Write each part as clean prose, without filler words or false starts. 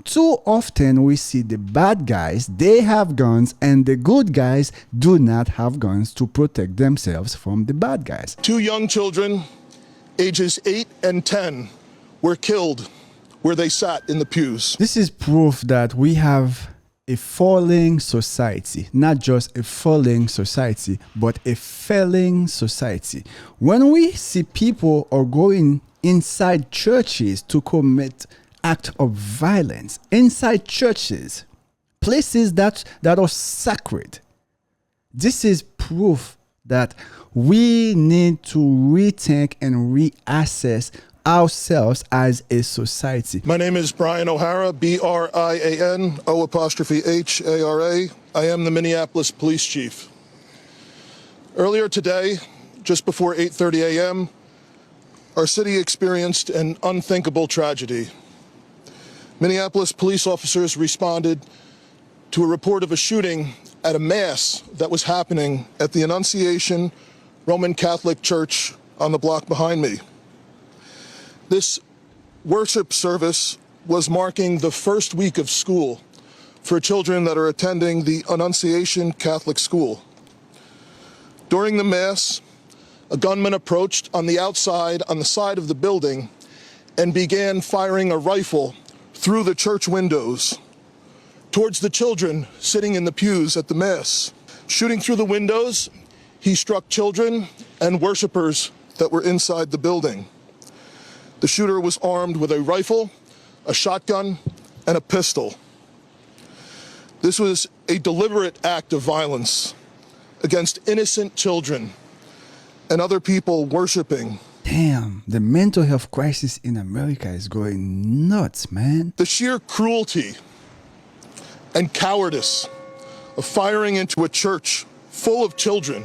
Too often we see the bad guys, they have guns, and the good guys do not have guns to protect themselves from the bad guys. 2 young children, ages 8 and 10, were killed where they sat in the pews. This is proof that we have a falling society, not just a falling society, but a failing society. When we see people are going inside churches to commit acts of violence, inside churches, places that are sacred, this is proof that we need to rethink and reassess ourselves as a society. My name is Brian O'Hara, B-R-I-A-N, O''H-A-R-A. I am the Minneapolis Police Chief. Earlier today, just before 8:30 a.m., our city experienced an unthinkable tragedy. Minneapolis police officers responded to a report of a shooting at a mass that was happening at the Annunciation Roman Catholic Church on the block behind me. This worship service was marking the first week of school for children that are attending the Annunciation Catholic School. During the Mass, a gunman approached on the outside, on the side of the building, and began firing a rifle through the church windows towards the children sitting in the pews at the Mass. Shooting through the windows, he struck children and worshipers that were inside the building. The shooter was armed with a rifle, a shotgun, and a pistol. This was a deliberate act of violence against innocent children and other people worshiping. Damn, the mental health crisis in America is going nuts, man. The sheer cruelty and cowardice of firing into a church full of children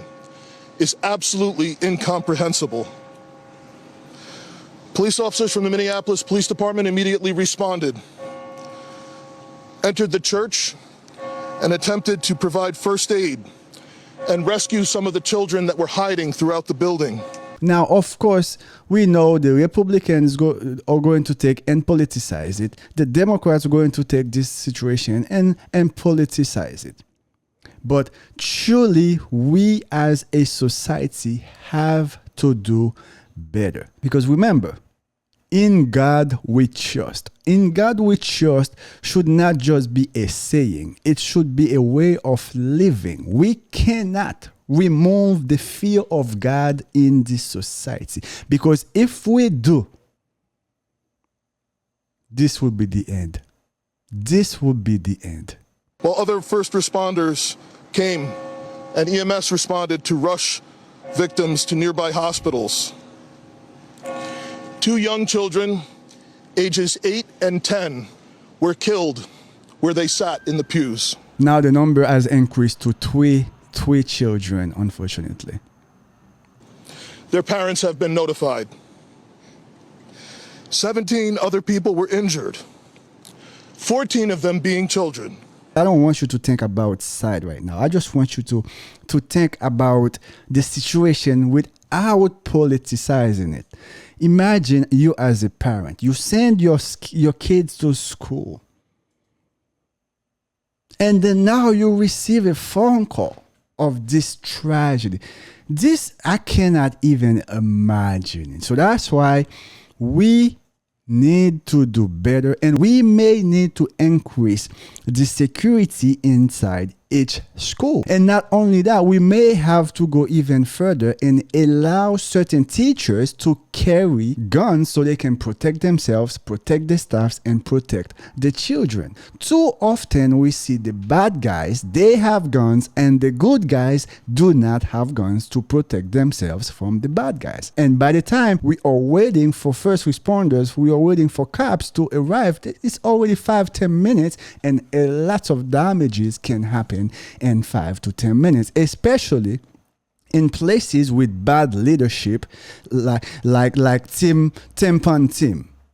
is absolutely incomprehensible. Police officers from the Minneapolis Police Department immediately responded, entered the church, and attempted to provide first aid and rescue some of the children that were hiding throughout the building. Now, of course, we know the Republicans are going to take and politicize it. The Democrats are going to take this situation and politicize it. But surely we as a society have to do better. Because remember, in God we trust. In God we trust should not just be a saying. It should be a way of living. We cannot remove the fear of God in this society. Because if we do, this will be the end. This will be the end. While other first responders came and EMS responded to rush victims to nearby hospitals, 2 young children, ages 8 and 10, were killed where they sat in the pews. Now the number has increased to three children, unfortunately. Their parents have been notified. 17 other people were injured, 14 of them being children. I don't want you to think about side right now. I just want you to think about the situation without politicizing it. Imagine you as a parent. You send your kids to school. And then now you receive a phone call of this tragedy. This I cannot even imagine. So that's why we need to do better, and we may need to increase the security inside each school. And not only that, we may have to go even further and allow certain teachers to carry guns so they can protect themselves, protect the staffs, and protect the children. Too often we see the bad guys, they have guns, and the good guys do not have guns to protect themselves from the bad guys. And by the time we are waiting for first responders, we are waiting for cops to arrive, it's already 5-10 minutes, and a lot of damages can happen in 5 to 10 minutes, especially in places with bad leadership like Tim.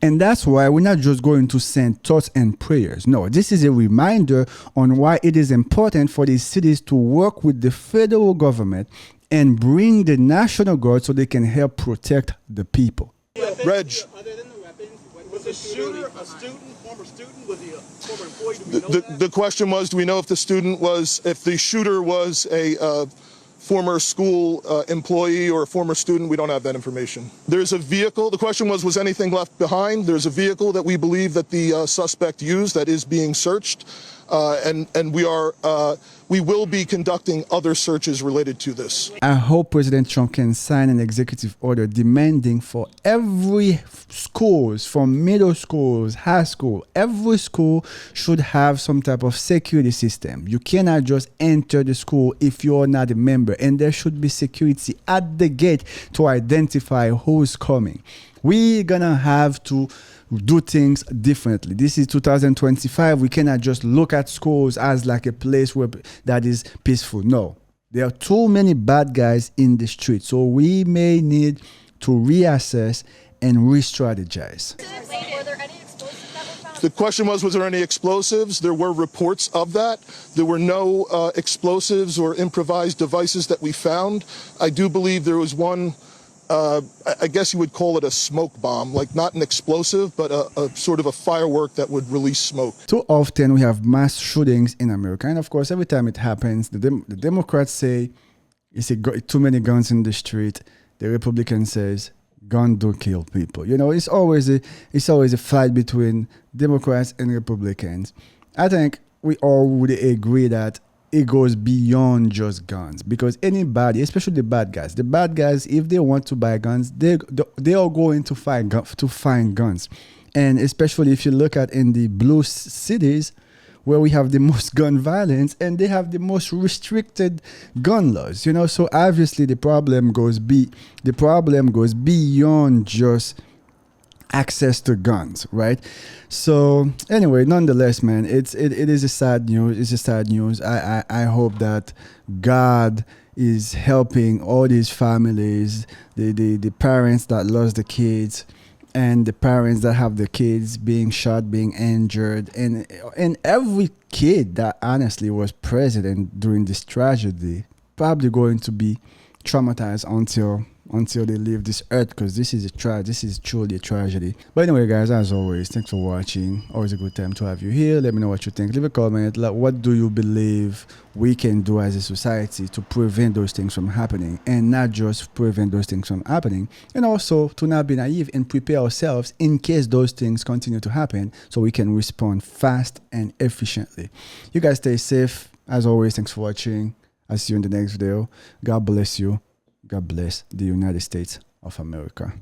And that's why we're not just going to send thoughts and prayers. No, this is a reminder on why it is important for these cities to work with the federal government and bring the National Guard so they can help protect the people. Reg, Was the shooter a student, former student? Was he a former employee? Do we know that? The question was, do we know if if the shooter was a former school employee or a former student? We don't have that information. There's a vehicle. The question was anything left behind? There's a vehicle that we believe that the suspect used that is being searched. And we will be conducting other searches related to this. I hope President Trump can sign an executive order demanding for every schools, from middle schools, high school, every school should have some type of security system. You cannot just enter the school if you're not a member, and there should be security at the gate to identify who's coming. We're gonna have to do things differently. This is 2025. We cannot just look at schools as like a place where that is peaceful. No, there are too many bad guys in the street. So we may need to reassess and re-strategize. Were there any explosives that were found? The question was there any explosives? There were reports of that. There were no explosives or improvised devices that we found. I do believe there was one, I guess you would call it a smoke bomb, like not an explosive, but a sort of a firework that would release smoke. Too often we have mass shootings in America. And of course, every time it happens, the Democrats say it's too many guns in the street. The Republican says gun do kill people. You know, it's always a fight between Democrats and Republicans. I think we all would agree that it goes beyond just guns, because anybody, especially the bad guys, if they want to buy guns, they are going to find guns. And especially if you look at in the blue cities where we have the most gun violence and they have the most restricted gun laws, you know. So obviously the problem goes beyond just access to guns, right? So anyway, nonetheless, man, it is a sad news. It's a sad news. I hope that God is helping all these families, the parents that lost the kids, and the parents that have the kids being shot, being injured, and every kid that honestly was present during this tragedy probably going to be traumatized until they leave this earth, because this is truly a tragedy. But anyway, guys, as always, thanks for watching. Always a good time to have you here. Let me know what you think. Leave a comment. Like, what do you believe we can do as a society to prevent those things from happening, and not just prevent those things from happening, and also to not be naive and prepare ourselves in case those things continue to happen, so we can respond fast and efficiently. You guys stay safe. As always, thanks for watching. I'll see you in the next video. God bless you. God bless the United States of America.